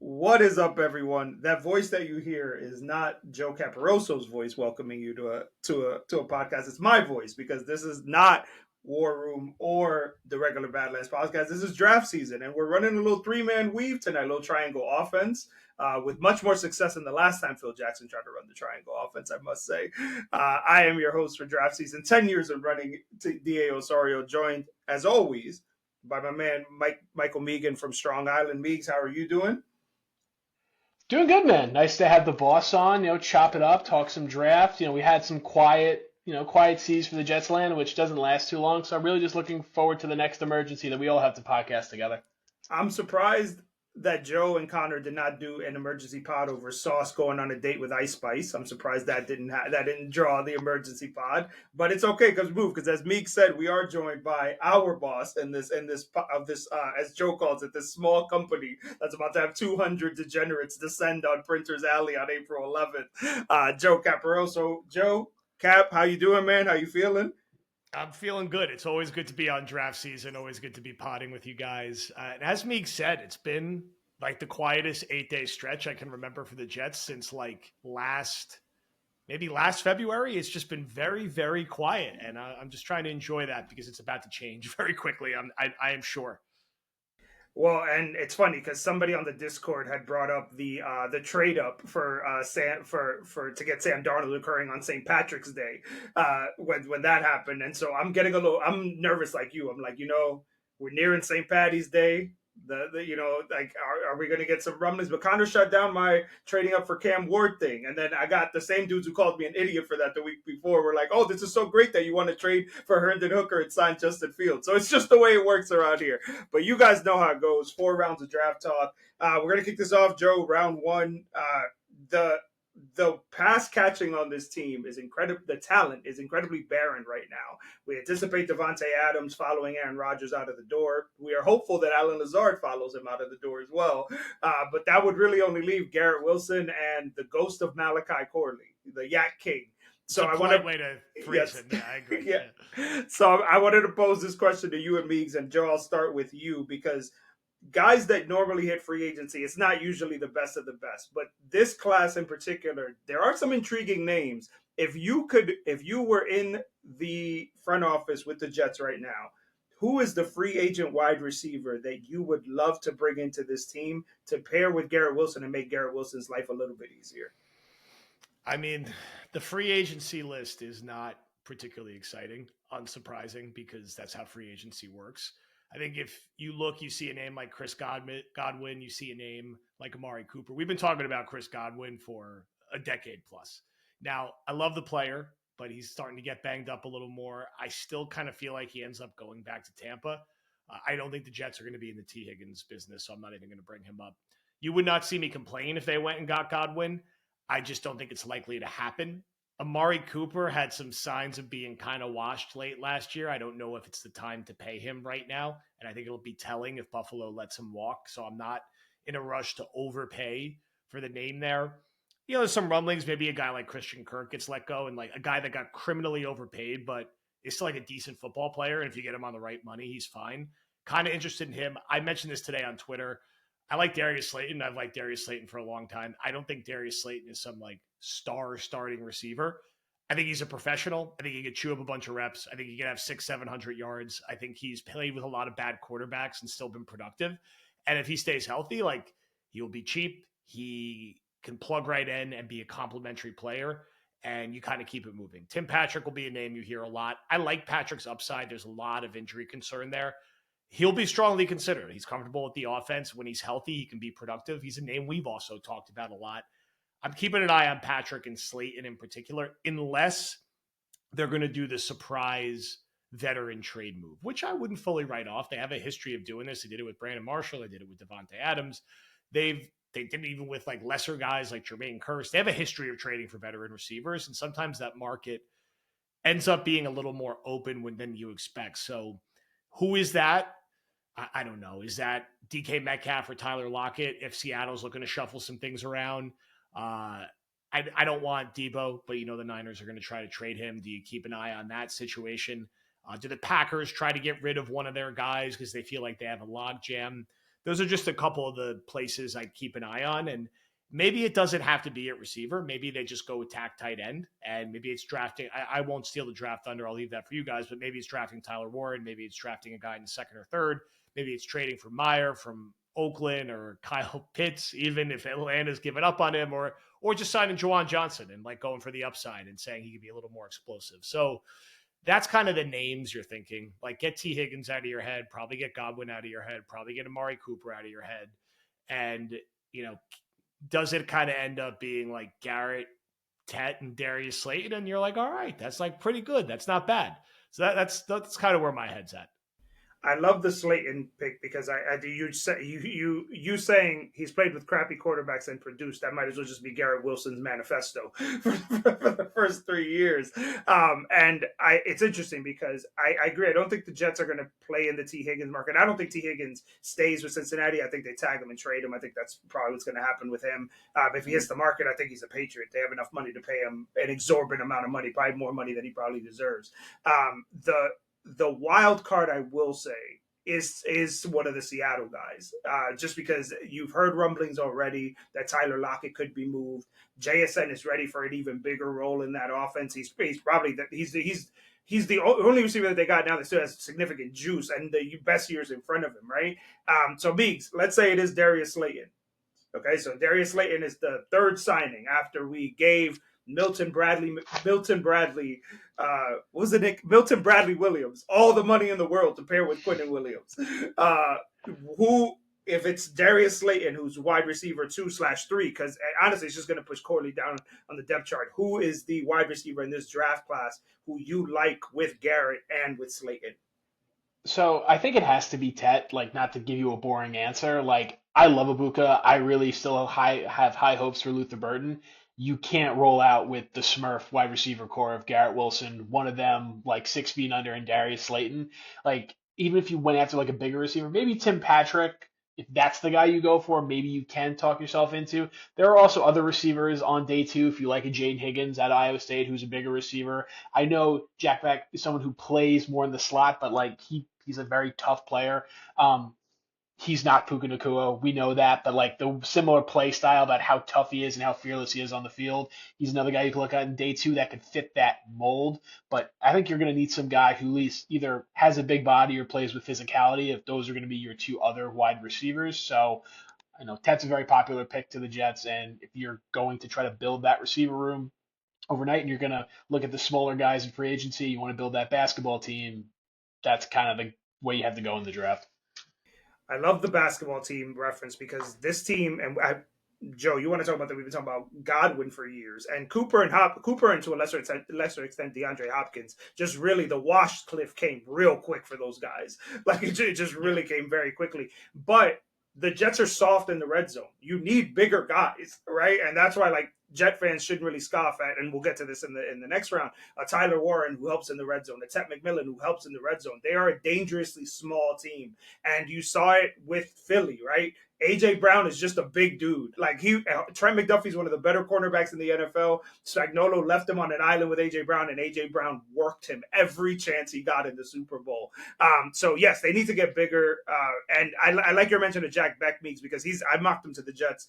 What is up, everyone? That voice that you hear is not Joe Caparoso's voice welcoming you to a podcast. It's my voice because this is not War Room or the regular Badlands podcast. This is draft season, and we're running a little three-man weave tonight, a little triangle offense. With much more success than the last time Phil Jackson tried to run the triangle offense, I must say. I am your host for draft season. 10 years of running DA Osorio, joined, as always, by my man Michael Meegan from Strong Island. Meegs, how are you doing? Doing good, man. Nice to have the boss on, chop it up, talk some draft. We had some quiet seas for the Jets land, which doesn't last too long. So I'm really just looking forward to the next emergency that we all have to podcast together. I'm surprised that Joe and Connor did not do an emergency pod over Sauce going on a date with Ice Spice. I'm surprised that didn't draw the emergency pod, but it's okay because as Meek said, we are joined by our boss in this as Joe calls it, this small company that's about to have 200 degenerates descend on Printers Alley on April 11th. Joe Caparoso. Joe Cap, how you doing, man? How you feeling? I'm feeling good. It's always good to be on draft season. Always good to be potting with you guys. And as Meek said, it's been like the quietest 8-day stretch I can remember for the Jets since like maybe last February. It's just been very, very quiet. And I'm just trying to enjoy that because it's about to change very quickly. I am sure. Well, and it's funny because somebody on the Discord had brought up the trade up for Sam for to get Sam Darnold occurring on St. Patrick's Day when that happened, and so I'm nervous like you. I'm like, we're nearing St. Patty's Day. Are we going to get some rumblings? But Connor shut down my trading up for Cam Ward thing, and then I got the same dudes who called me an idiot for that the week before. We're like, oh, this is so great that you want to trade for Herndon Hooker and sign Justin Fields. So it's just the way it works around here. But you guys know how it goes. 4 rounds of draft talk. We're going to kick this off, Joe. Round one. The the pass catching on this team is incredible. The talent is incredibly barren right now. We anticipate Devontae Adams following Aaron Rodgers out of the door. We are hopeful that Alan Lazard follows him out of the door as well. But that would really only leave Garrett Wilson and the ghost of Malachi Corley, the Yak King. So I want way to phrase it. Yeah, I agree. Yeah. So I wanted to pose this question to you and Meegs, and Joe, I'll start with you because guys that normally hit free agency, it's not usually the best of the best. But this class in particular, there are some intriguing names. If you were in the front office with the Jets right now, who is the free agent wide receiver that you would love to bring into this team to pair with Garrett Wilson and make Garrett Wilson's life a little bit easier? I mean, the free agency list is not particularly exciting, unsurprising, because that's how free agency works. I think if you look, you see a name like Chris Godwin, you see a name like Amari Cooper. We've been talking about Chris Godwin for a decade plus. Now, I love the player, but he's starting to get banged up a little more. I still kind of feel like he ends up going back to Tampa. I don't think the Jets are going to be in the T. Higgins business, so I'm not even going to bring him up. You would not see me complain if they went and got Godwin. I just don't think it's likely to happen. Amari Cooper had some signs of being kind of washed late last year. I don't know if it's the time to pay him right now. And I think it'll be telling if Buffalo lets him walk. So I'm not in a rush to overpay for the name there. There's some rumblings. Maybe a guy like Christian Kirk gets let go and like a guy that got criminally overpaid, but is still like a decent football player. And if you get him on the right money, he's fine. Kind of interested in him. I mentioned this today on Twitter. I like Darius Slayton. I've liked Darius Slayton for a long time. I don't think Darius Slayton is some like star starting receiver. I think he's a professional. I think he could chew up a bunch of reps. I think he could have 600-700 yards. I think he's played with a lot of bad quarterbacks and still been productive. And if he stays healthy, like he'll be cheap. He can plug right in and be a complimentary player. And you kind of keep it moving. Tim Patrick will be a name you hear a lot. I like Patrick's upside. There's a lot of injury concern there. He'll be strongly considered. He's comfortable with the offense. When he's healthy, he can be productive. He's a name we've also talked about a lot. I'm keeping an eye on Patrick and Slayton in particular, unless they're going to do the surprise veteran trade move, which I wouldn't fully write off. They have a history of doing this. They did it with Brandon Marshall. They did it with Devontae Adams. They did it even with like lesser guys like Jermaine Kearse. They have a history of trading for veteran receivers, and sometimes that market ends up being a little more open than you expect. So who is that? I don't know. Is that DK Metcalf or Tyler Lockett if Seattle's looking to shuffle some things around? I don't want Debo, but the Niners are going to try to trade him. Do you keep an eye on that situation? Do the Packers try to get rid of one of their guys because they feel like they have a log jam? those are just a couple of the places I keep an eye on. And maybe it doesn't have to be at receiver. Maybe they just go attack tight end, and maybe it's drafting. I won't steal the draft thunder. I'll leave that for you guys, but maybe it's drafting Tyler Warren. Maybe it's drafting a guy in the second or third. Maybe it's trading for Meyer from Oakland or Kyle Pitts, even if Atlanta's given up on him, or just signing Juwan Johnson and like going for the upside and saying he could be a little more explosive. So that's kind of the names you're thinking. Like, get T. Higgins out of your head, probably get Godwin out of your head, probably get Amari Cooper out of your head. And, does it kind of end up being like Garrett, Tet, and Darius Slayton? And you're like, all right, that's like pretty good. That's not bad. So that's kind of where my head's at. I love the Slayton pick because you saying he's played with crappy quarterbacks and produced. That might as well just be Garrett Wilson's manifesto for the first 3 years. It's interesting because I agree. I don't think the Jets are going to play in the T. Higgins market. I don't think T. Higgins stays with Cincinnati. I think they tag him and trade him. I think that's probably what's going to happen with him. If he hits the market, I think he's a Patriot. They have enough money to pay him an exorbitant amount of money, probably more money than he probably deserves. The wild card, I will say, is one of the Seattle guys. Just because you've heard rumblings already that Tyler Lockett could be moved. JSN is ready for an even bigger role in that offense. He's probably he's the only receiver that they got now that still has significant juice and the best years in front of him, right? So Meegs, let's say it is Darius Slayton. Okay, so Darius Slayton is the third signing after we gave Milton Bradley Williams all the money in the world to pair with Quinnen Williams. If it's Darius Slayton, who's wide receiver 2/3, because honestly, it's just going to push Corley down on the depth chart. Who is the wide receiver in this draft class who you like with Garrett and with Slayton? So I think it has to be Tet, like not to give you a boring answer. Like I love Ibuka. I really still have high hopes for Luther Burden. You can't roll out with the Smurf wide receiver core of Garrett Wilson, one of them like 6 feet under, and Darius Slayton. Like even if you went after like a bigger receiver, maybe Tim Patrick, if that's the guy you go for, maybe you can talk yourself into. There are also other receivers on day two. If you like a Jaden Higgins at Iowa State, who's a bigger receiver. I know Jack Beck is someone who plays more in the slot, but like he's a very tough player. He's not Puka Nacua. We know that, but like the similar play style about how tough he is and how fearless he is on the field, he's another guy you can look at in day two that could fit that mold. But I think you're going to need some guy who at least either has a big body or plays with physicality if those are going to be your two other wide receivers. So I know Tet's a very popular pick to the Jets, and if you're going to try to build that receiver room overnight and you're going to look at the smaller guys in free agency, you want to build that basketball team, that's kind of the way you have to go in the draft. I love the basketball team reference because this team, Joe, you want to talk about that? We've been talking about Godwin for years, and Cooper and to a lesser extent DeAndre Hopkins. Just really the wash cliff came real quick for those guys. Like it just really came very quickly. But the Jets are soft in the red zone. You need bigger guys, right? And that's why like Jet fans shouldn't really scoff at, and we'll get to this in the next round. Tyler Warren, who helps in the red zone, Tet McMillan, who helps in the red zone. They are a dangerously small team, and you saw it with Philly, right? AJ Brown is just a big dude. Like Trent McDuffie's one of the better cornerbacks in the NFL. Spagnolo left him on an island with AJ Brown, and AJ Brown worked him every chance he got in the Super Bowl. So yes, they need to get bigger. And I like your mention of Jack Beck Meeks because I mocked him to the Jets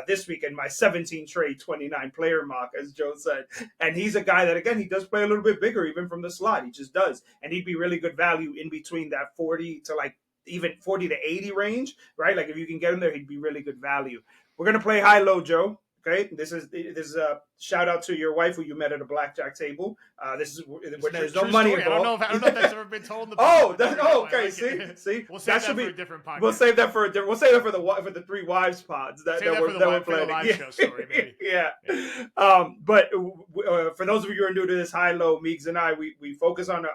this week in my 17 trade 29 player mock, as Joe said. And he's a guy that again he does play a little bit bigger even from the slot. He just does, and he'd be really good value in between that 40 to like even 40 to 80 range, right? Like if you can get him there, he'd be really good value. We're going to play high-low, Joe. Okay, this is a shout out to your wife who you met at a blackjack table. This is when there's no money involved. I don't know if that's ever been told in the okay. Like See, we'll save that for a different podcast. We'll save that for the three wives pods that we're planning. Live show story, maybe. Yeah. But for those of you who are new to this high-low, Meegs and I, we focus on a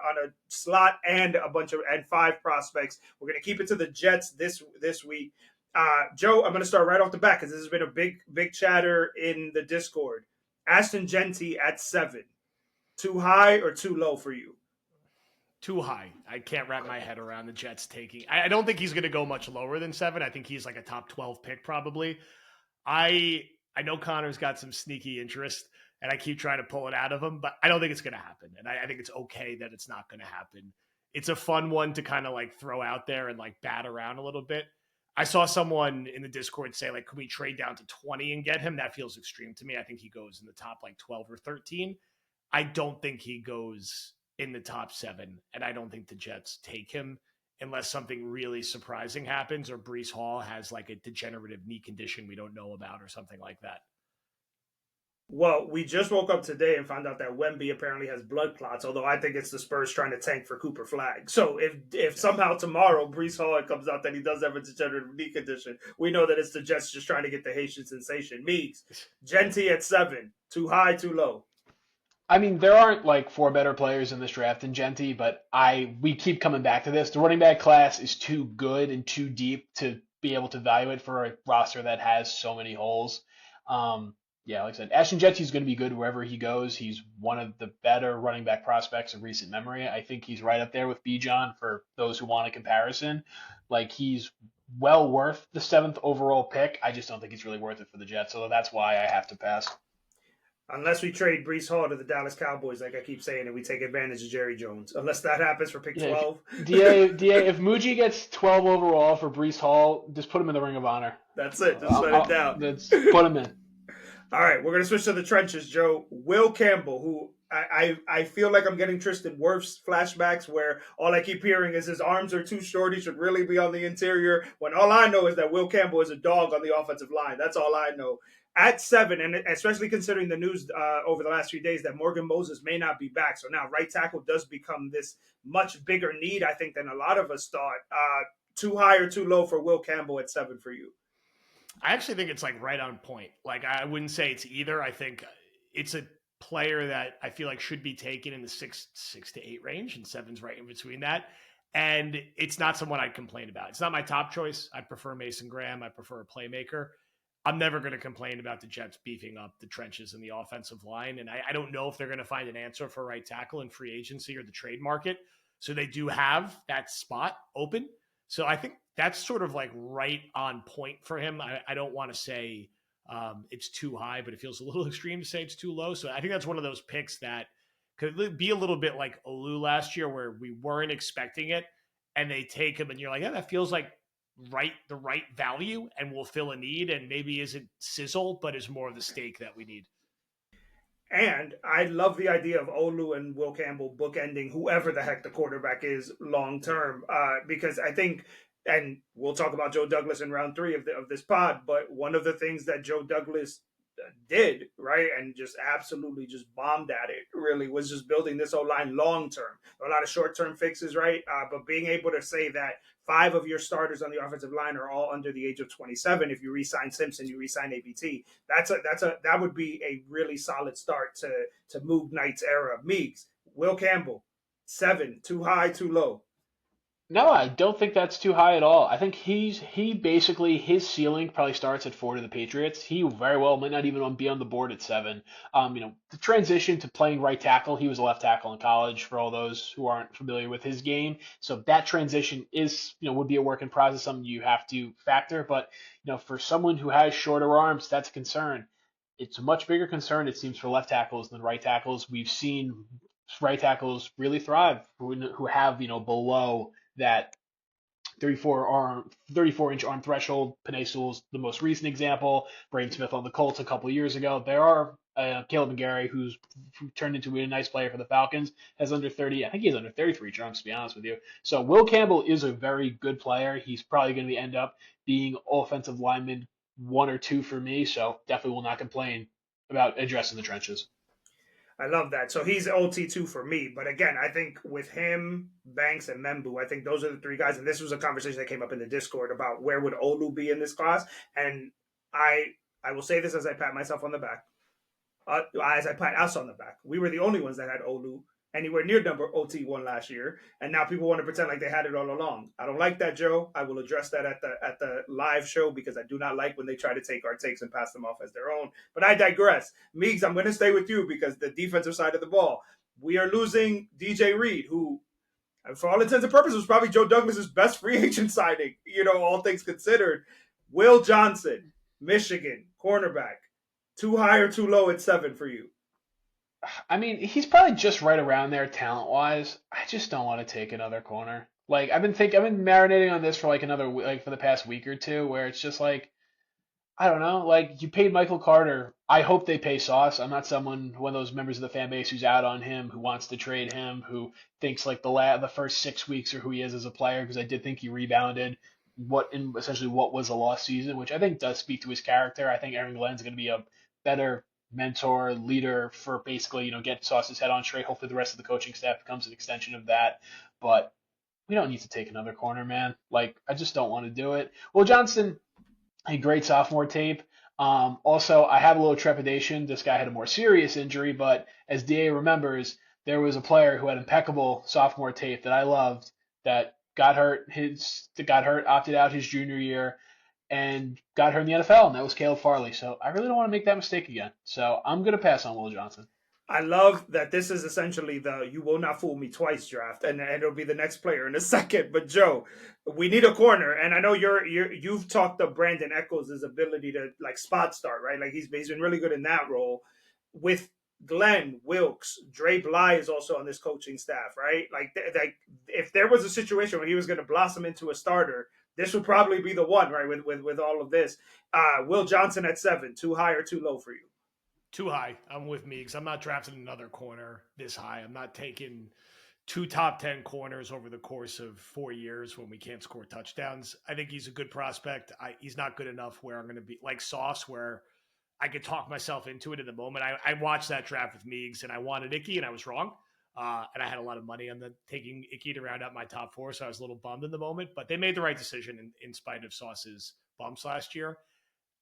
slot and and 5 prospects. We're going to keep it to the Jets this week. Joe, I'm going to start right off the bat because this has been a big chatter in the Discord. Ashton Genty at 7. Too high or too low for you? Too high. I can't wrap my head around the Jets taking. I don't think he's going to go much lower than 7. I think he's like a top 12 pick probably. I know Connor's got some sneaky interest, and I keep trying to pull it out of him, but I don't think it's going to happen. And I think it's okay that it's not going to happen. It's a fun one to kind of like throw out there and like bat around a little bit. I saw someone in the Discord say, like, can we trade down to 20 and get him? That feels extreme to me. I think he goes in the top like 12 or 13. I don't think he goes in the top 7, and I don't think the Jets take him unless something really surprising happens or Brees Hall has like a degenerative knee condition we don't know about or something like that. Well, we just woke up today and found out that Wemby apparently has blood clots. Although I think it's the Spurs trying to tank for Cooper Flag. So if Yes. somehow tomorrow Brees Hall comes out that he does have a degenerative knee condition, we know that it's the Jets just trying to get the Haitian sensation. Meeks, Genty at 7, too high, too low. I mean, there aren't like four better players in this draft than Genty, but we keep coming back to this. The running back class is too good and too deep to be able to evaluate for a roster that has so many holes. Yeah, like I said, Ashton Genty is going to be good wherever he goes. He's one of the better running back prospects of recent memory. I think he's right up there with Bijan for those who want a comparison. Like he's well worth the 7th overall pick. I just don't think he's really worth it for the Jets, so that's why I have to pass. Unless we trade Brees Hall to the Dallas Cowboys, like I keep saying, and we take advantage of Jerry Jones. Unless that happens for pick Yeah, 12. if Muji gets 12 overall for Brees Hall, just put him in the Ring of Honor. That's it. Just let it down. Let's put him in. All right, we're going to switch to the trenches, Joe. Will Campbell, who I feel like I'm getting Tristan Wirfs flashbacks where all I keep hearing is his arms are too short. He should really be on the interior. When all I know is that Will Campbell is a dog on the offensive line. That's all I know. At 7, and especially considering the news over the last few days that Morgan Moses may not be back. So now right tackle does become this much bigger need, I think, than a lot of us thought. Too high or too low for Will Campbell at 7 for you? I actually think it's like right on point. Like I wouldn't say it's either. I think it's a player that I feel like should be taken in the six to 8 range, and 7's right in between that. And it's not someone I'd complain about. It's not my top choice. I prefer Mason Graham. I prefer a playmaker. I'm never going to complain about the Jets beefing up the trenches in the offensive line. And I don't know if they're going to find an answer for right tackle in free agency or the trade market. So they do have that spot open. So I think that's sort of like right on point for him. I don't want to say it's too high, but it feels a little extreme to say it's too low. So I think that's one of those picks that could be a little bit like Olu last year where we weren't expecting it and they take him and you're like, yeah, that feels like the right value and will fill a need and maybe isn't sizzle, but is more of the steak that we need. And I love the idea of Olu and Will Campbell bookending whoever the heck the quarterback is long term, because I think, and we'll talk about Joe Douglas in round 3 of this pod, but one of the things that Joe Douglas did, right, and just absolutely just bombed at it, really, was just building this O-line long term. A lot of short term fixes, right? But being able to say that 5 of your starters on the offensive line are all under the age of 27. If you re-sign Simpson, you re-sign ABT. That would be a really solid start to Moog Knight's era. Meeks, Will Campbell, 7, too high, too low. No, I don't think that's too high at all. I think he basically his ceiling probably starts at 4 to the Patriots. He very well might not even be on the board at 7. The transition to playing right tackle, he was a left tackle in college for all those who aren't familiar with his game. So that transition is, would be a work in process, something you have to factor. But, for someone who has shorter arms, that's a concern. It's a much bigger concern, it seems, for left tackles than right tackles. We've seen right tackles really thrive who have, below that 34-inch arm threshold. Penei Sewell's the most recent example. Braden Smith on the Colts a couple years ago. There are Caleb McGarry, who turned into a nice player for the Falcons, has under 30. I think he has under 33 jumps, to be honest with you. So Will Campbell is a very good player. He's probably going to end up being offensive lineman 1 or 2 for me. So definitely will not complain about addressing the trenches. I love that. So he's OT2 for me. But again, I think with him, Banks, and Membu, I think those are the 3 guys. And this was a conversation that came up in the Discord about where would Olu be in this class. And I will say this as I pat myself on the back. As I pat us on the back. We were the only ones that had Olu anywhere near number OT1 last year. And now people want to pretend like they had it all along. I don't like that, Joe. I will address that at the live show because I do not like when they try to take our takes and pass them off as their own. But I digress. Meeks, I'm going to stay with you because the defensive side of the ball. We are losing DJ Reed, who, for all intents and purposes, was probably Joe Douglas's best free agent signing, all things considered. Will Johnson, Michigan, cornerback. Too high or too low at 7 for you? I mean, he's probably just right around there talent-wise. I just don't want to take another corner. Like I've been marinating on this for like for the past week or two, where it's just like I don't know, like you paid Michael Carter. I hope they pay Sauce. I'm not one of those members of the fan base who's out on him, who wants to trade him, who thinks like the first 6 weeks are who he is as a player, because I did think he rebounded essentially what was a lost season, which I think does speak to his character. I think Aaron Glenn's going to be a better mentor, leader for basically, get Sauce's head on straight. Hopefully the rest of the coaching staff becomes an extension of that. But we don't need to take another corner, man. Like I just don't want to do it. Will Johnson, a great sophomore tape. Also, I have a little trepidation. This guy had a more serious injury, but as DA remembers, there was a player who had impeccable sophomore tape that I loved that got hurt. Opted out his junior year, and got hurt in the NFL, and that was Caleb Farley. So I really don't want to make that mistake again. So I'm gonna pass on Will Johnson. I love that this is essentially the "you will not fool me twice" draft, and it'll be the next player in a second. But Joe, we need a corner, and I know you've talked of Brandon Echols' ability to like spot start, right? Like he's been really good in that role. With Glenn Wilkes, Dre Bly is also on this coaching staff, right? Like if there was a situation where he was going to blossom into a starter, this would probably be the one, right? With all of this, Will Johnson at 7, too high or too low for you? Too high. I'm with Meegs. I'm not drafting another corner this high. I'm not taking two top 10 corners over the course of 4 years when we can't score touchdowns. I think he's a good prospect. He's not good enough where I'm going to be like Sauce, where I could talk myself into it in the moment. I watched that draft with Meegs and I wanted Icky and I was wrong. And I had a lot of money on taking Icky to round out my top 4, so I was a little bummed in the moment. But they made the right decision in spite of Sauce's bumps last year.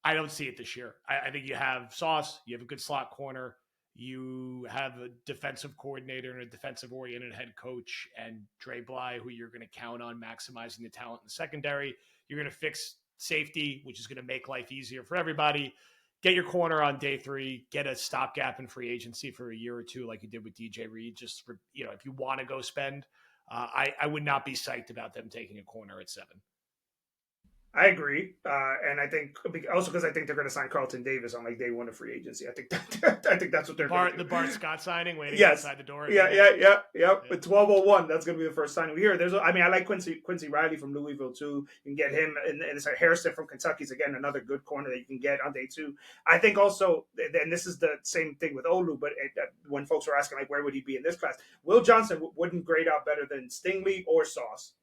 I don't see it this year. I think you have Sauce, you have a good slot corner, you have a defensive coordinator and a defensive-oriented head coach, and Dre Bly, who you're going to count on maximizing the talent in the secondary. You're going to fix safety, which is going to make life easier for everybody. Get your corner on day 3. Get a stopgap in free agency for a year or two, like you did with DJ Reed. Just for if you want to go spend, I would not be psyched about them taking a corner at 7. I agree, and I think also because I think they're going to sign Carlton Davis on like day 1 of free agency. I think that's what they're going to do. The Bart Scott signing, waiting yes. outside the door. Yeah. But 12:01, that's going to be the first signing we hear. I like Quincy Riley from Louisville too. You can get him, and it's Harrison from Kentucky's again another good corner that you can get on day 2. I think also, and this is the same thing with Olu, but when folks were asking like where would he be in this class, Will Johnson wouldn't grade out better than Stingley or Sauce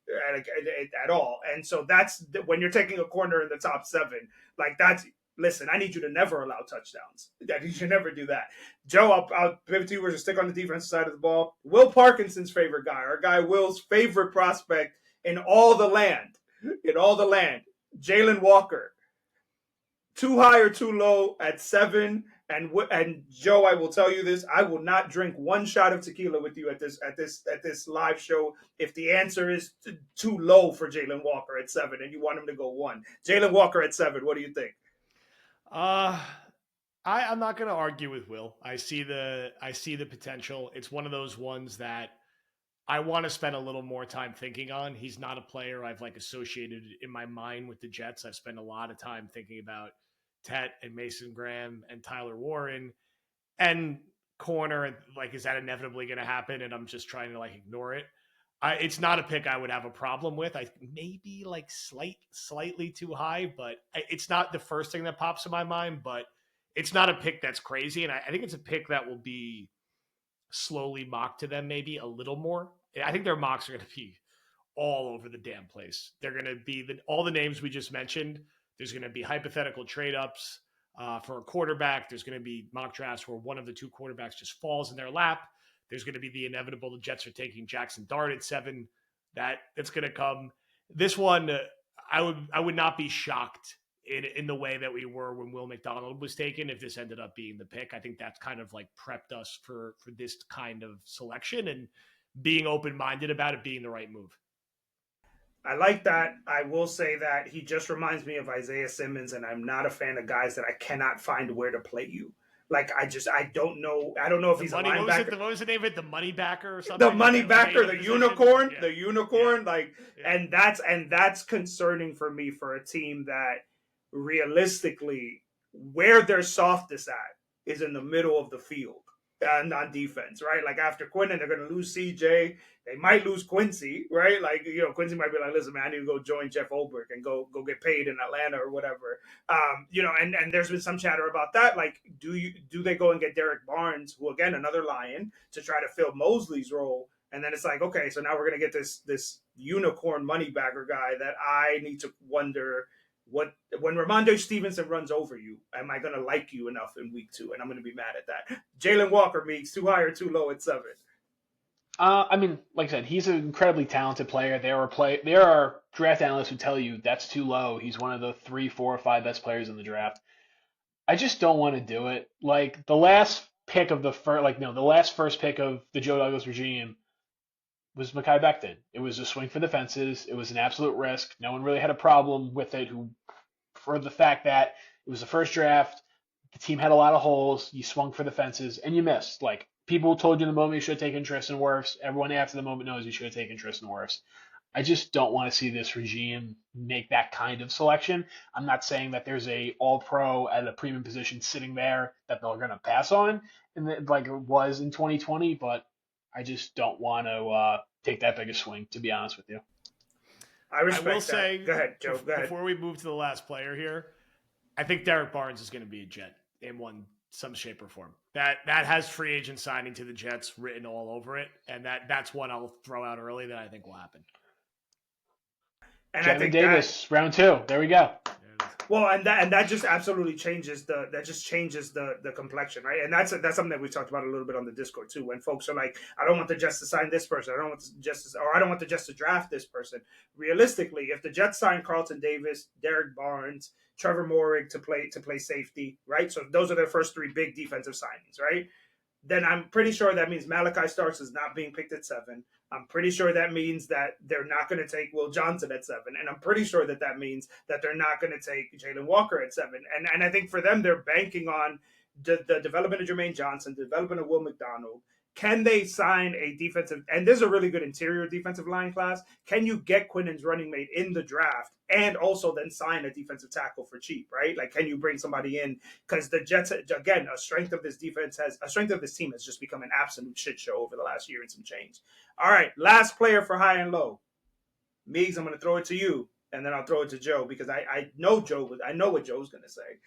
at all, and so that's when you're taking a corner in the top 7, like that's. Listen, I need you to never allow touchdowns. You should never do that. Joe, I'll pivot to you. We're going to stick on the defensive side of the ball. Will Parkinson's favorite guy, our guy Will's favorite prospect in all the land. Jalen Walker. Too high or too low at 7. And Joe, I will tell you this: I will not drink one shot of tequila with you at this live show if the answer is too low for Jalen Walker at 7, and you want him to go 1. Jalen Walker at 7. What do you think? I'm not going to argue with Will. I see the potential. It's one of those ones that I want to spend a little more time thinking on. He's not a player I've like associated in my mind with the Jets. I've spent a lot of time thinking about Tet and Mason Graham and Tyler Warren and corner. And like, is that inevitably going to happen? And I'm just trying to like ignore it. It's not a pick I would have a problem with. I maybe like slightly too high, but it's not the first thing that pops in my mind. But it's not a pick that's crazy, and I think it's a pick that will be slowly mocked to them, maybe a little more. I think their mocks are going to be all over the damn place. They're going to be all the names we just mentioned. There's going to be hypothetical trade ups for a quarterback. There's going to be mock drafts where one of the two quarterbacks just falls in their lap. There's going to be the inevitable. The Jets are taking Jackson Dart at 7. That's going to come. This one, I would not be shocked in the way that we were when Will McDonald was taken if this ended up being the pick. I think that's kind of like prepped us for this kind of selection and being open-minded about it being the right move. I like that. I will say that he just reminds me of Isaiah Simmons, and I'm not a fan of guys that I cannot find where to play you. Like I don't know. I don't know if he's a linebacker. What was the name of it? The money backer or something? The money backer, the unicorn, yeah. the unicorn. Yeah. And that's concerning for me for a team that realistically where their softest at is in the middle of the field. on defense, right? Like after Quinnen, they're going to lose CJ. They might lose Quincy, right? Like Quincy might be like, listen, man, I need to go join Jeff Olberg and go get paid in Atlanta or whatever. And there's been some chatter about that. Like, do they go and get Derek Barnes, who again another Lion, to try to fill Mosley's role? And then it's like, okay, so now we're gonna get this unicorn moneybacker guy that I need to wonder what when Ramondre Stevenson runs over you, am I gonna like you enough in week 2? And I'm gonna be mad at that. Jalen Walker Meeks too high or too low at 7. I mean, like I said, he's an incredibly talented player. There are draft analysts who tell you that's too low. He's one of the 3, 4, or 5 best players in the draft. I just don't want to do it. Like the last pick of the first, the last first pick of the Joe Douglas regime was Mekhi Becton. It was a swing for the fences. It was an absolute risk. No one really had a problem with it. For the fact that it was the first draft, the team had a lot of holes. You swung for the fences and you missed. Like people told you in the moment you should take interest in Wirfs. Everyone after the moment knows you should take interest in Wirfs. I just don't want to see this regime make that kind of selection. I'm not saying that there's a all pro at a premium position sitting there that they're going to pass on, and like it was in 2020, but I just don't want to take that big a swing, to be honest with you. I respect will that. say, Go ahead, Joe. Go ahead. Before we move to the last player here, I think Derek Barnes is going to be a Jet in some shape or form. That has free agent signing to the Jets written all over it, and that's one I'll throw out early that I think will happen. And Jamin Davis, round 2. There we go. Well, and that just absolutely changes the complexion, right? And that's something that we talked about a little bit on the Discord too. When folks are like, I don't want the Jets to sign this person, I don't want the Jets to draft this person. Realistically, if the Jets sign Carlton Davis, Derek Barnes, Trevor Moehrig to play safety, right? So those are their first 3 big defensive signings, right? Then I'm pretty sure that means Malachi Starks is not being picked at 7. I'm pretty sure that means that they're not going to take Will Johnson at 7. And I'm pretty sure that means that they're not going to take Jalen Walker at 7. And I think for them, they're banking on the development of Jermaine Johnson, the development of Will McDonald. Can they sign a defensive, and there's a really good interior defensive line class. Can you get Quinnen's running mate in the draft and also then sign a defensive tackle for cheap, right? Like, can you bring somebody in? Because the Jets, again, a strength of this team has just become an absolute shit show over the last year and some change. All right, last player for high and low. Meegs, I'm going to throw it to you, and then I'll throw it to Joe because I know what Joe's going to say.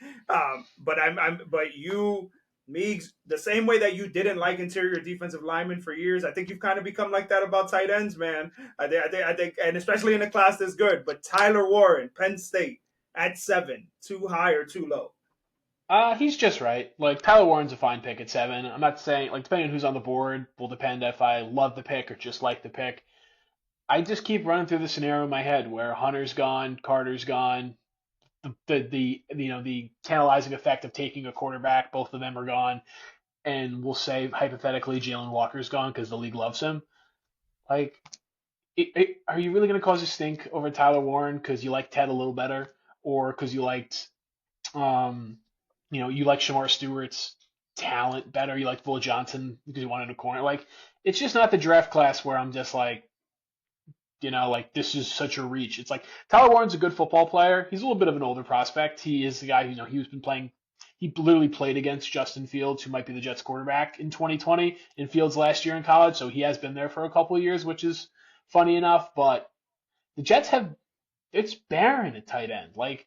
But you, Meegs, the same way that you didn't like interior defensive linemen for years, I think you've kind of become like that about tight ends, man. I think, and especially in a class that's good. But Tyler Warren, Penn State, at 7, too high or too low? He's just right. Like Tyler Warren's a fine pick at 7. I'm not saying depending on who's on the board will depend if I love the pick or just like the pick. I just keep running through the scenario in my head where Hunter's gone, Carter's gone, the tantalizing effect of taking a quarterback, both of them are gone, and we'll say hypothetically Jalen Walker's gone because the league loves him. Like, are you really going to cause a stink over Tyler Warren because you like Ted a little better, or because you liked, you like Shamar Stewart's talent better? You like Will Johnson because you wanted a corner. Like, it's just not the draft class where I'm just like, this is such a reach. It's like Tyler Warren's a good football player. He's a little bit of an older prospect. He is the guy, he's been playing. He literally played against Justin Fields, who might be the Jets quarterback in 2020 in Fields last year in college. So he has been there for a couple of years, which is funny enough. But the Jets it's barren at tight end. Like,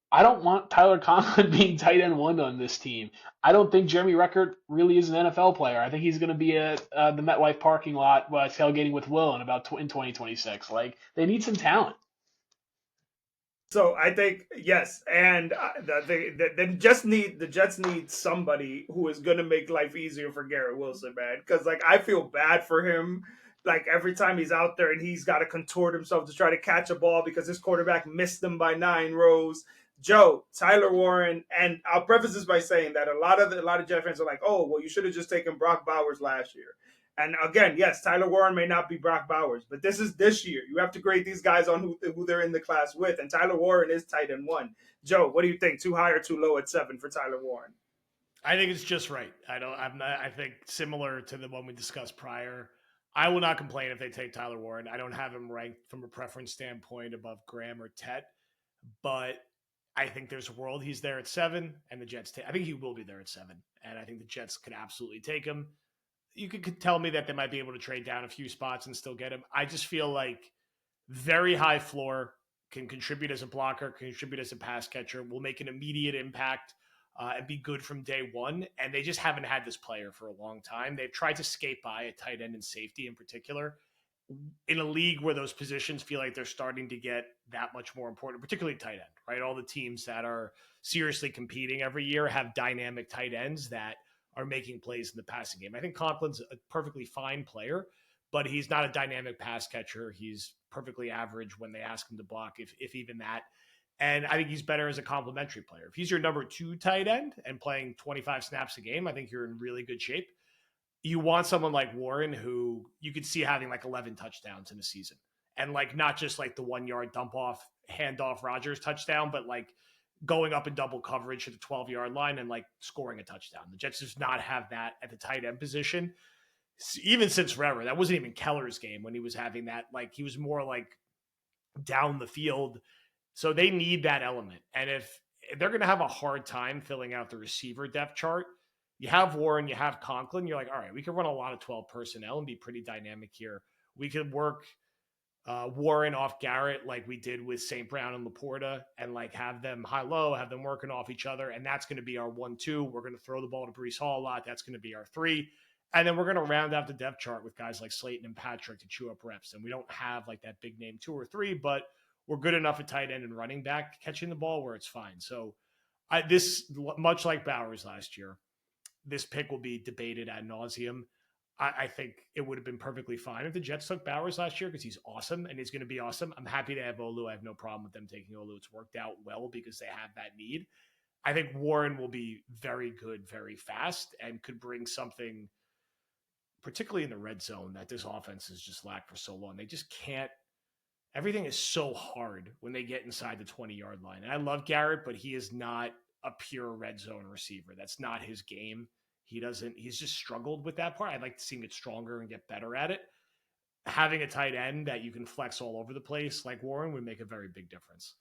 I don't want Tyler Conklin being tight end 1 on this team. I don't think Jeremy Ruckert really is an NFL player. I think he's going to be at the MetLife parking lot tailgating with Will in 2026. Like, they need some talent. So I think yes, and the Jets need somebody who is going to make life easier for Garrett Wilson, man. Because like I feel bad for him. Like every time he's out there and he's got to contort himself to try to catch a ball because his quarterback missed them by 9 rows. Joe, Tyler Warren, and I'll preface this by saying that a lot of Jet fans are like, oh, well, you should have just taken Brock Bowers last year. And again, yes, Tyler Warren may not be Brock Bowers, but this is this year. You have to grade these guys on who they're in the class with, and Tyler Warren is tight end 1. Joe, what do you think? Too high or too low at 7 for Tyler Warren? I think it's just right. I think similar to the one we discussed prior. I will not complain if they take Tyler Warren. I don't have him ranked from a preference standpoint above Graham or Tet, but I think there's a world he's there at 7, and the Jets. I think he will be there at 7, and I think the Jets could absolutely take him. You could tell me that they might be able to trade down a few spots and still get him. I just feel like very high floor, can contribute as a blocker, contribute as a pass catcher, will make an immediate impact and be good from day one. And they just haven't had this player for a long time. They've tried to skate by a tight end and safety in particular in a league where those positions feel like they're starting to get that much more important, particularly tight end, right? All the teams that are seriously competing every year have dynamic tight ends that are making plays in the passing game. I think Conklin's a perfectly fine player, but he's not a dynamic pass catcher. He's perfectly average when they ask him to block, if even that. And I think he's better as a complementary player. If he's your number 2 tight end and playing 25 snaps a game, I think you're in really good shape. You want someone like Warren who you could see having like 11 touchdowns in a season. And like not just like the 1-yard dump off, hand off Rodgers touchdown, but like going up in double coverage at the 12-yard line and like scoring a touchdown. The Jets does not have that at the tight end position. Even since forever, that wasn't even Keller's game when he was having that. Like he was more like down the field. So they need that element. And if they're going to have a hard time filling out the receiver depth chart, you have Warren, you have Conklin, you're like, all right, we can run a lot of 12 personnel and be pretty dynamic here. We could work Warren off Garrett like we did with St. Brown and Laporta and like have them high-low, have them working off each other. And that's going to be our 1-2. We're going to throw the ball to Breece Hall a lot. That's going to be our 3. And then we're going to round out the depth chart with guys like Slayton and Patrick to chew up reps. And we don't have like that big name 2 or 3, but we're good enough at tight end and running back catching the ball where it's fine. So this, much like Bowers last year, this pick will be debated ad nauseum. I think it would have been perfectly fine if the Jets took Bowers last year because he's awesome and he's going to be awesome. I'm happy to have Olu. I have no problem with them taking Olu. It's worked out well because they have that need. I think Warren will be very good, very fast, and could bring something, particularly in the red zone, that this offense has just lacked for so long. They just can't. Everything is so hard when they get inside the 20-yard line. And I love Garrett, but he is not a pure red zone receiver. That's not his game. He's just struggled with that part. I'd like to see him get stronger and get better at it. Having a tight end that you can flex all over the place like Warren would make a very big difference.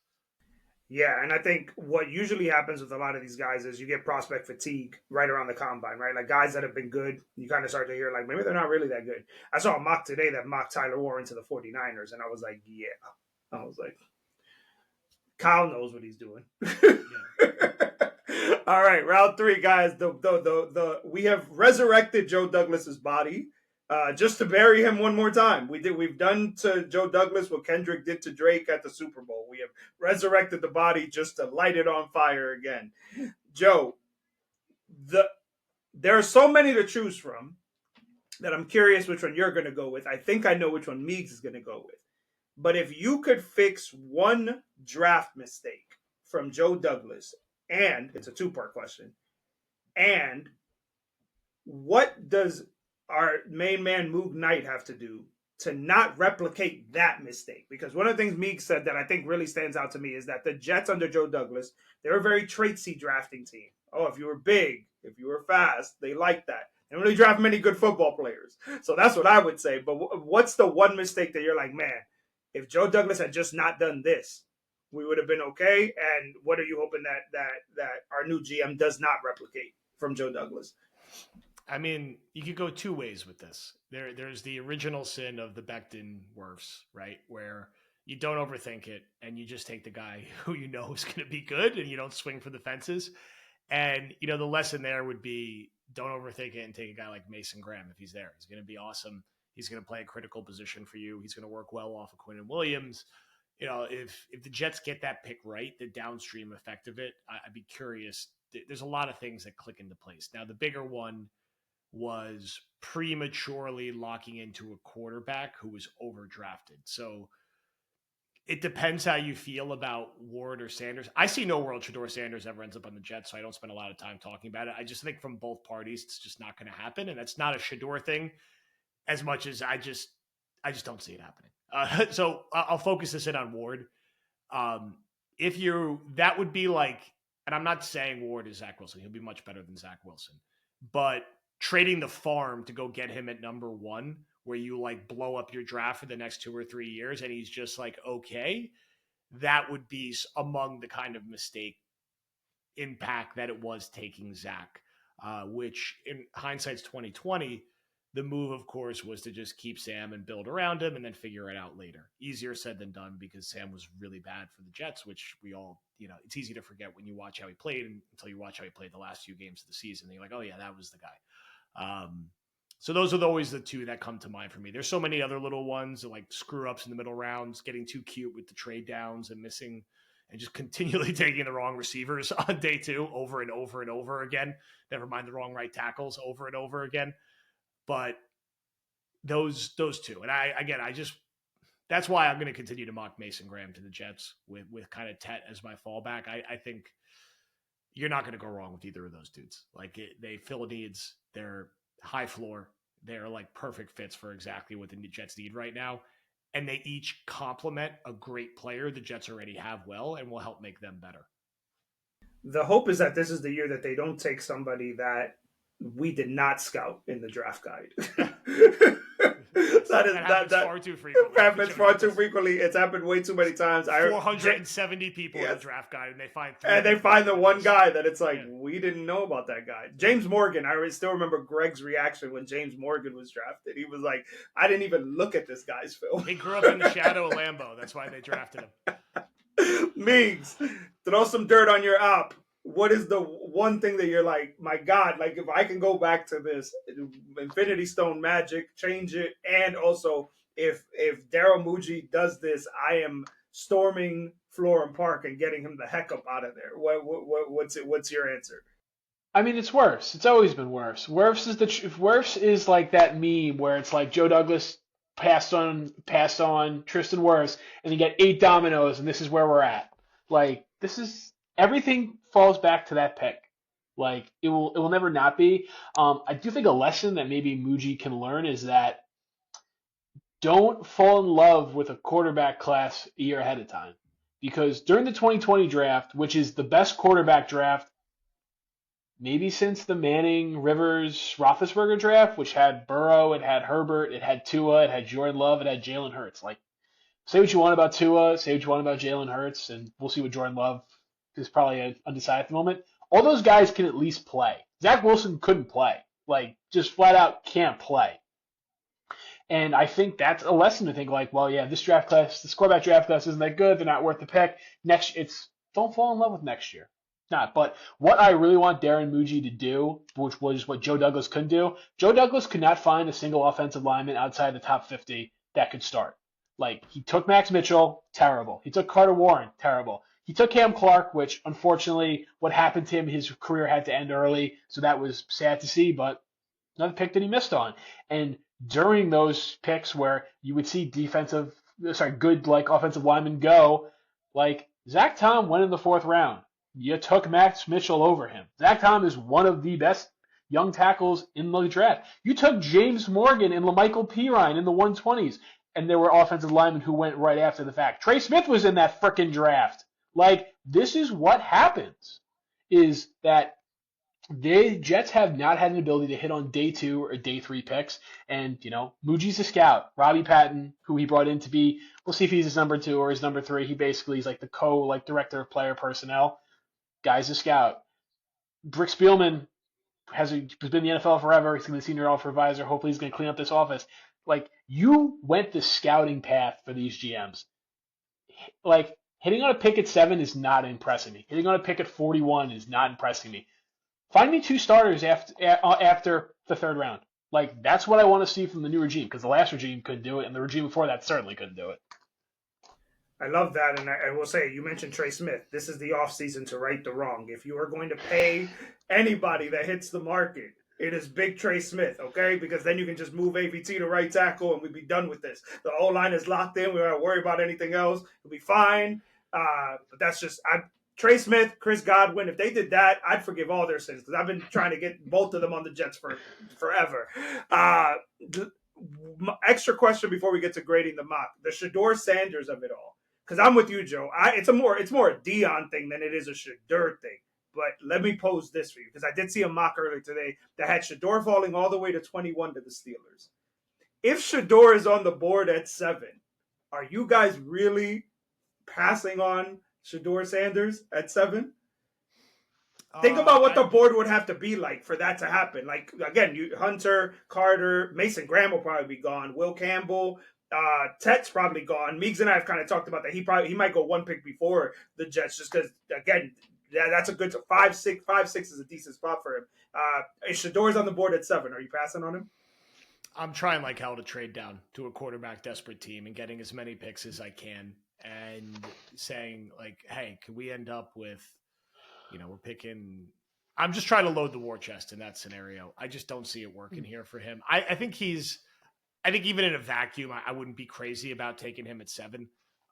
Yeah, and I think what usually happens with a lot of these guys is you get prospect fatigue right around the combine, right? Like guys that have been good, you kind of start to hear like maybe they're not really that good. I saw a mock today that mocked Tyler Warren to the 49ers, and I was like, yeah. I was like, Kyle knows what he's doing. All right, round 3, guys. We have resurrected Joe Douglas's body. Just to bury him one more time. We've done to Joe Douglas what Kendrick did to Drake at the Super Bowl. We have resurrected the body just to light it on fire again. Joe, there are so many to choose from that I'm curious which one you're going to go with. I think I know which one Meegs is going to go with. But if you could fix one draft mistake from Joe Douglas, and it's a 2-part question, and what does our main man Moog Knight have to do to not replicate that mistake? Because one of the things Meek said that I think really stands out to me is that the Jets under Joe Douglas, they're a very traitsy drafting team. Oh, if you were big, if you were fast, they like that. They don't really draft many good football players. So that's what I would say. But what's the one mistake that you're like, man, if Joe Douglas had just not done this, we would have been okay? And what are you hoping that our new GM does not replicate from Joe Douglas? I mean, you could go 2 ways with this. There's the original sin of the Becton Wirfs, right? Where you don't overthink it and you just take the guy who you know is going to be good and you don't swing for the fences. And, the lesson there would be don't overthink it and take a guy like Mason Graham if he's there. He's going to be awesome. He's going to play a critical position for you. He's going to work well off of Quinnen Williams. If the Jets get that pick right, the downstream effect of it, I'd be curious. There's a lot of things that click into place. Now, the bigger one was prematurely locking into a quarterback who was overdrafted. So it depends how you feel about Ward or Sanders. I see no world Shedeur Sanders ever ends up on the Jets, so I don't spend a lot of time talking about it. I just think from both parties, it's just not going to happen. And that's not a Shedeur thing as much as I just don't see it happening. So I'll focus this in on Ward. That would be like, and I'm not saying Ward is Zach Wilson. He'll be much better than Zach Wilson, but trading the farm to go get him at number 1, where you like blow up your draft for the next 2 or 3 years and he's just like, okay, that would be among the kind of mistake impact that it was taking Zach, which in hindsight's 2020, the move, of course, was to just keep Sam and build around him and then figure it out later. Easier said than done because Sam was really bad for the Jets, which we all, it's easy to forget when you watch how he played until you watch how he played the last few games of the season. And you're like, oh, yeah, that was the guy. So those are always the two that come to mind for me. There's so many other little ones like screw ups in the middle rounds, getting too cute with the trade downs and missing and just continually taking the wrong receivers on day 2 over and over and over again. Never mind the wrong right tackles over and over again. But those two. And that's why I'm going to continue to mock Mason Graham to the Jets with kind of Tet as my fallback. I think you're not going to go wrong with either of those dudes. Like they fill needs. They're high floor. They're like perfect fits for exactly what the Jets need right now. And they each complement a great player the Jets already have well and will help make them better. The hope is that this is the year that they don't take somebody that we did not scout in the draft guide. that happens far too frequently. Happens far too frequently. It's happened way too many times. 470 people in the draft guide, and they find the one guy that it's like, we didn't know about that guy. James Morgan. I still remember Greg's reaction when James Morgan was drafted. He was like, I didn't even look at this guy's film. He grew up in the shadow of Lambeau. That's why they drafted him. Meegs, throw some dirt on your op. What is the one thing that you're like, my God, like if I can go back to this Infinity Stone magic, change it, and also if Daryl Muji does this, I am storming Florham Park and getting him the heck up out of there. What's your answer? I mean, it's worse. It's always been worse. Worse is like that meme where it's like Joe Douglas passed on Tristan Wirfs, and you get 8 dominoes, and this is where we're at. Like this is. Everything falls back to that pick. Like it will never not be. I do think a lesson that maybe Muji can learn is that don't fall in love with a quarterback class a year ahead of time. Because during the 2020 draft, which is the best quarterback draft maybe since the Manning, Rivers, Roethlisberger draft, which had Burrow, it had Herbert, it had Tua, it had Jordan Love, it had Jalen Hurts. Like, say what you want about Tua, say what you want about Jalen Hurts, and we'll see what Jordan Love is probably undecided at the moment. All those guys can at least play. Zach Wilson couldn't play. Like, just flat out can't play. And I think that's a lesson to think like, well, yeah, this quarterback draft class isn't that good. They're not worth the pick. Don't fall in love with next year. Not. But what I really want Darren Muji to do, which was what Joe Douglas couldn't do, Joe Douglas could not find a single offensive lineman outside the top 50 that could start. Like, he took Max Mitchell, terrible. He took Carter Warren, terrible. He took Cam Clark, which unfortunately what happened to him, his career had to end early, so that was sad to see, but another pick that he missed on. And during those picks where you would see good like offensive linemen go, like Zach Tom went in the 4th round. You took Max Mitchell over him. Zach Tom is one of the best young tackles in the draft. You took James Morgan and LaMichael Pirine in the 120s, and there were offensive linemen who went right after the fact. Trey Smith was in that frickin' draft. Like, this is what happens, is that the Jets have not had an ability to hit on day 2 or day 3 picks. And, Muji's a scout. Robbie Patton, who he brought in to be, we'll see if he's his number 2 or his number 3. He basically is like the director of player personnel. Guy's a scout. Brick Spielman has been in the NFL forever. He's going to be the senior offensive advisor. Hopefully he's going to clean up this office. Like, you went the scouting path for these GMs. Like, hitting on a pick at 7 is not impressing me. Hitting on a pick at 41 is not impressing me. Find me 2 starters after the 3rd round. Like, that's what I want to see from the new regime, because the last regime couldn't do it, and the regime before that certainly couldn't do it. I love that, and I will say, you mentioned Trey Smith. This is the offseason to right the wrong. If you are going to pay anybody that hits the market, it is big Trey Smith, okay? Because then you can just move AVT to right tackle, and we'd be done with this. The O-line is locked in. We don't have to worry about anything else. It'll be fine. But that's just Trey Smith, Chris Godwin. If they did that, I'd forgive all their sins, because I've been trying to get both of them on the Jets for forever. Extra question before we get to grading the mock. The Shedeur Sanders of it all. Because I'm with you, Joe. It's more a Dion thing than it is a Shedeur thing. But let me pose this for you, because I did see a mock earlier today that had Shedeur falling all the way to 21 to the Steelers. If Shedeur is on the board at 7, are you guys really passing on Shador Sanders at 7? Think about what I, the board would have to be like for that to happen. Like again, Hunter, Carter, Mason Graham will probably be gone. Will Campbell, Tet's probably gone. Meegs and I have kind of talked about that. He might go one pick before the Jets, just because again, that's a good 5-6 is a decent spot for him. If Shador's on the board at 7, are you passing on him? I'm trying like hell to trade down to a quarterback desperate team and getting as many picks as I can and saying like, hey, could we end up with, we're picking. I'm just trying to load the war chest in that scenario. I just don't see it working here for him. I think even in a vacuum, I wouldn't be crazy about taking him at 7.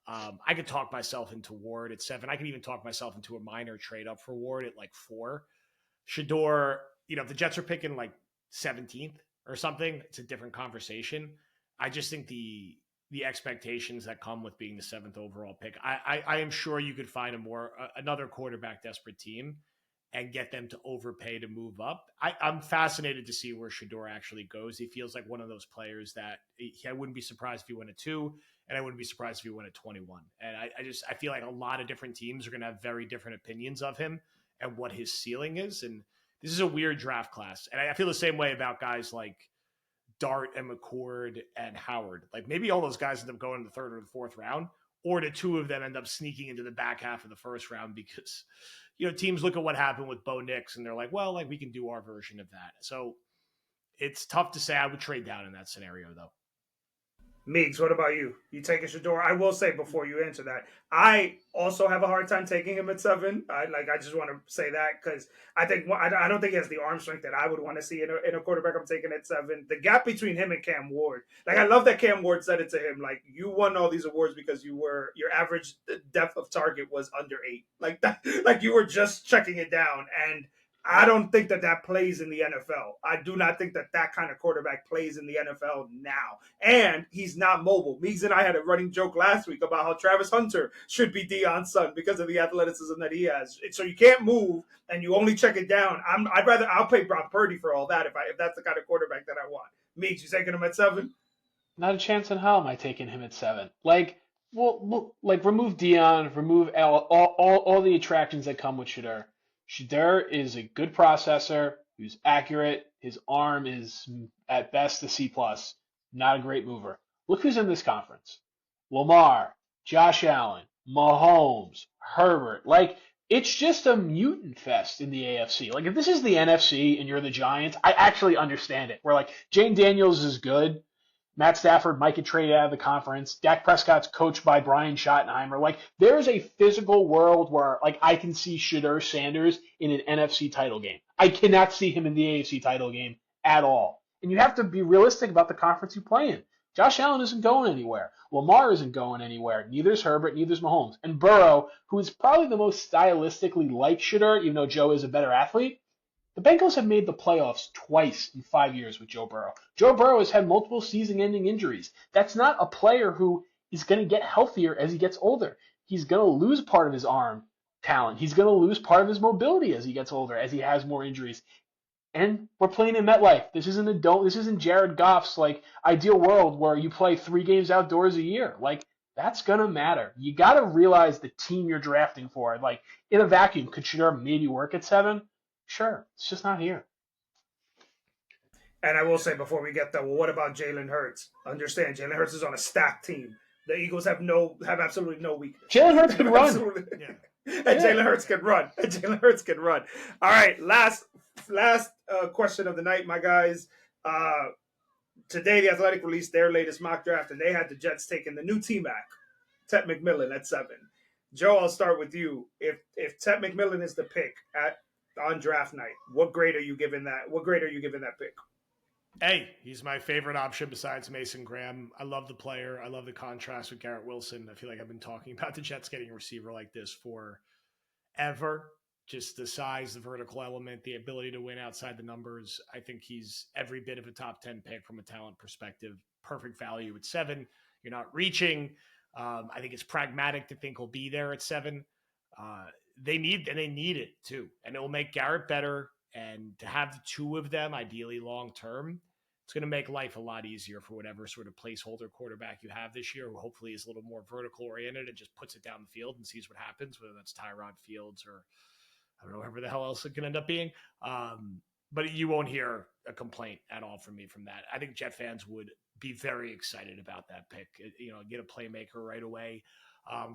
I could talk myself into Ward at 7. I could even talk myself into a minor trade up for Ward at like 4. Shador, if the Jets are picking like 17th or something, it's a different conversation. I just think the expectations that come with being the 7th overall pick, I am sure you could find another quarterback desperate team and get them to overpay to move up. I'm fascinated to see where Shador actually goes. He feels like one of those players that I wouldn't be surprised if he went at 2, and I wouldn't be surprised if he went at 21. And I feel like a lot of different teams are going to have very different opinions of him and what his ceiling is. And this is a weird draft class. And I feel the same way about guys like Dart and McCord and Howard. Like maybe all those guys end up going in the 3rd or the 4th round, or the 2 of them end up sneaking into the back half of the 1st round because, teams look at what happened with Bo Nix and they're like, well, like we can do our version of that. So it's tough to say. I would trade down in that scenario though. Meeks, what about you? You taking Shador? I will say before you answer that, I also have a hard time taking him at 7. I just want to say that because I don't think he has the arm strength that I would want to see in a quarterback I'm taking at 7. The gap between him and Cam Ward, like I love that Cam Ward said it to him, like you won all these awards because your average depth of target was under 8, like that, like you were just checking it down. And I don't think that plays in the NFL. I do not think that kind of quarterback plays in the NFL now. And he's not mobile. Meeks and I had a running joke last week about how Travis Hunter should be Deion's son because of the athleticism that he has. So you can't move and you only check it down. I'll pay Brock Purdy for all that if that's the kind of quarterback that I want. Meeks, you taking him at 7? Not a chance in hell am I taking him at 7. Like, like remove Dion, remove all the attractions that come with Shador. Shador is a good processor who's accurate. His arm is at best a C plus. Not a great mover. Look who's in this conference: Lamar, Josh Allen, Mahomes, Herbert. Like it's just a mutant fest in the AFC. Like if this is the NFC and you're the Giants, I actually understand it. Where like Jane Daniels is good. Matt Stafford might get traded out of the conference. Dak Prescott's coached by Brian Schottenheimer. Like, there's a physical world where, like, I can see Shador Sanders in an NFC title game. I cannot see him in the AFC title game at all. And you have to be realistic about the conference you play in. Josh Allen isn't going anywhere. Lamar isn't going anywhere. Neither is Herbert, neither is Mahomes. And Burrow, who is probably the most stylistically like Shador, even though Joe is a better athlete, the Bengals have made the playoffs twice in 5 years with Joe Burrow. Joe Burrow has had multiple season-ending injuries. That's not a player who is going to get healthier as he gets older. He's going to lose part of his arm talent. He's going to lose part of his mobility as he gets older, as he has more injuries. And we're playing in MetLife. This isn't Jared Goff's like ideal world where you play 3 games outdoors a year. Like that's gonna matter. You got to realize the team you're drafting for. Like in a vacuum, could Shador maybe work at 7? Sure, it's just not here. And I will say before we get there, well, what about Jalen Hurts? Understand, Jalen Hurts is on a stacked team. The Eagles have absolutely no weakness. Jalen Hurts can run. Yeah. And Jalen Hurts can run. And Jalen Hurts can run. All right, last question of the night, my guys. Today, the Athletic released their latest mock draft, and they had the Jets taking the new T-Mac, Tet McMillan at 7. Joe, I'll start with you. If Tet McMillan is the pick on draft night, what grade are you giving that? What grade are you giving that pick? Hey, he's my favorite option besides Mason Graham. I love the player. I love the contrast with Garrett Wilson. I feel like I've been talking about the Jets getting a receiver like this forever. Just the size, the vertical element, the ability to win outside the numbers. I think he's every bit of a top 10 pick from a talent perspective. Perfect value at 7. You're not reaching. I think it's pragmatic to think he'll be there at 7. They need it too. And it will make Garrett better. And to have the 2 of them, ideally long term, It's going to make life a lot easier for whatever sort of placeholder quarterback you have this year, who hopefully is a little more vertical oriented and just puts it down the field and sees what happens, whether that's Tyrod Fields or I don't know, whoever the hell else it can end up being. But you won't hear a complaint at all from me from that. I think Jet fans would be very excited about that pick. Get a playmaker right away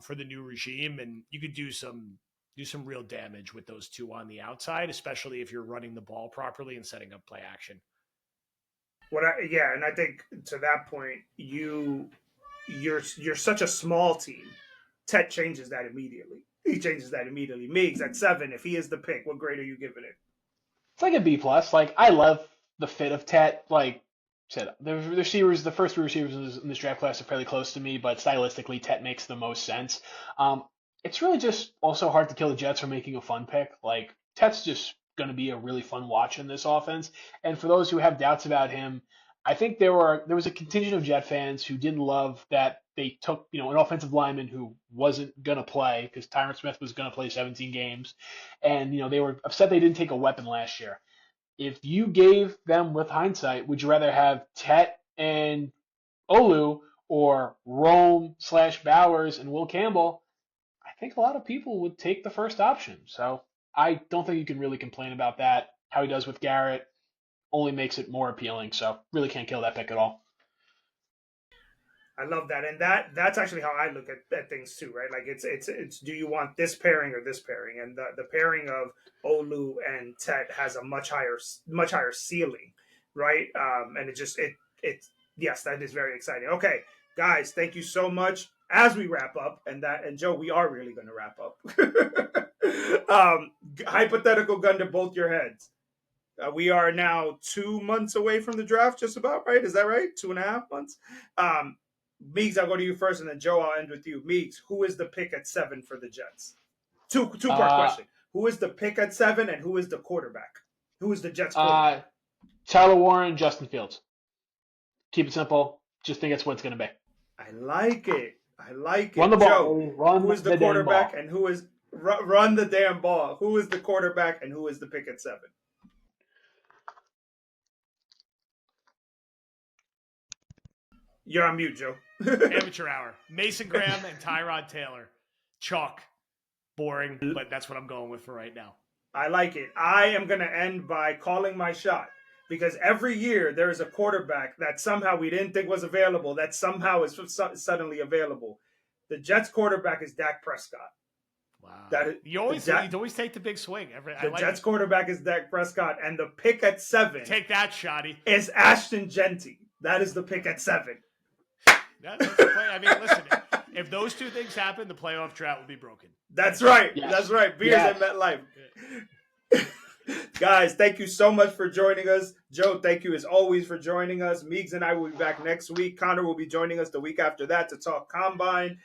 for the new regime, and you could do some real damage with those two on the outside, especially if you're running the ball properly and setting up play action. And I think to that point, you're such a small team. Tet changes that immediately. He changes that immediately. Meegs at 7, if he is the pick, what grade are you giving it? It's like a B plus. Like I love the fit of Tet. Like I said, the first three receivers in this draft class are fairly close to me, but stylistically, Tet makes the most sense. It's really just also hard to kill the Jets for making a fun pick. Like Tet's just going to be a really fun watch in this offense. And for those who have doubts about him, I think there was a contingent of Jet fans who didn't love that they took, an offensive lineman who wasn't going to play because Tyron Smith was going to play 17 games. And, they were upset they didn't take a weapon last year. If you gave them, with hindsight, would you rather have Tet and Olu or Rome/Bowers and Will Campbell? I think a lot of people would take the first option. So I don't think you can really complain about that. How he does with Garrett only makes it more appealing. So really can't kill that pick at all. I love that, and that's actually how I look at things too, right? Like it's do you want this pairing or this pairing? And the pairing of Olu and Tet has a much higher ceiling, right? And yes, that is very exciting. Okay, guys, thank you so much. As we wrap up, and Joe, we are really going to wrap up. Hypothetical gun to both your heads. We are now 2 months away from the draft, just about, right? Is that right? 2.5 months. Meegs, I'll go to you first, and then Joe, I'll end with you. Meegs, who is the pick at 7 for the Jets? Two-part question. Who is the pick at 7, and who is the quarterback? Who is the Jets quarterback? Tyler Warren, Justin Fields. Keep it simple. Just think that's what it's going to be. I like it. Run the ball. Joe, who is the quarterback, and who is run the damn ball? Who is the quarterback, and who is the pick at 7? You're on mute, Joe. Amateur hour. Mason Graham and Tyrod Taylor. Chalk. Boring, but that's what I'm going with for right now. I like it. I am going to end by calling my shot because every year there is a quarterback that somehow we didn't think was available that somehow is suddenly available. The Jets quarterback is Dak Prescott. Wow. You always take the big swing. The Jets quarterback is Dak Prescott, and the pick at 7. Take that, Shoddy. Is Ashton Genty. That is the pick at 7. That's the play. I mean, listen, if those two things happen, the playoff drought will be broken. That's right. Yes. That's right. Beers at MetLife. Guys, thank you so much for joining us. Joe, thank you as always for joining us. Meegs and I will be back next week. Connor will be joining us the week after that to talk Combine.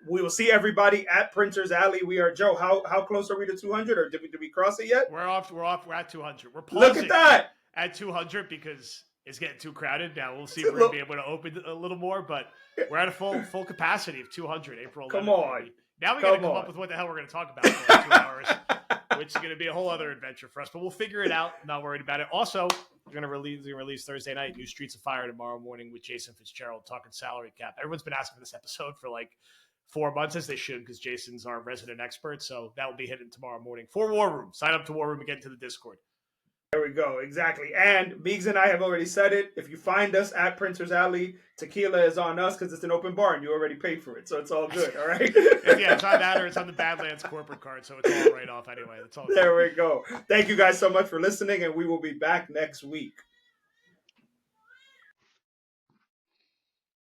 We will see everybody at Printer's Alley. We are, Joe, how close are we to 200, or did we cross it yet? We're at 200. We're pausing Look at that. At 200 because it's getting too crowded. Now we'll see if we're going to be able to open a little more, but we're at a full capacity of 200 April 11th. Come on. Baby. Now we got to come up with what the hell we're going to talk about for like 2 hours, which is going to be a whole other adventure for us, but we'll figure it out. Not worried about it. Also, we're going to release Thursday night, New Streets of Fire tomorrow morning with Jason Fitzgerald talking salary cap. Everyone's been asking for this episode for like 4 months, as they should, because Jason's our resident expert. So that will be hitting tomorrow morning for War Room. Sign up to War Room and get into the Discord. There we go. Exactly. And Meegs and I have already said it. If you find us at Printer's Alley, tequila is on us because it's an open bar and you already paid for it. So it's all good. All right. Yeah, it's on that or it's on the Badlands corporate card. So it's all right off anyway. That's all. There we go. Thank you guys so much for listening, and we will be back next week.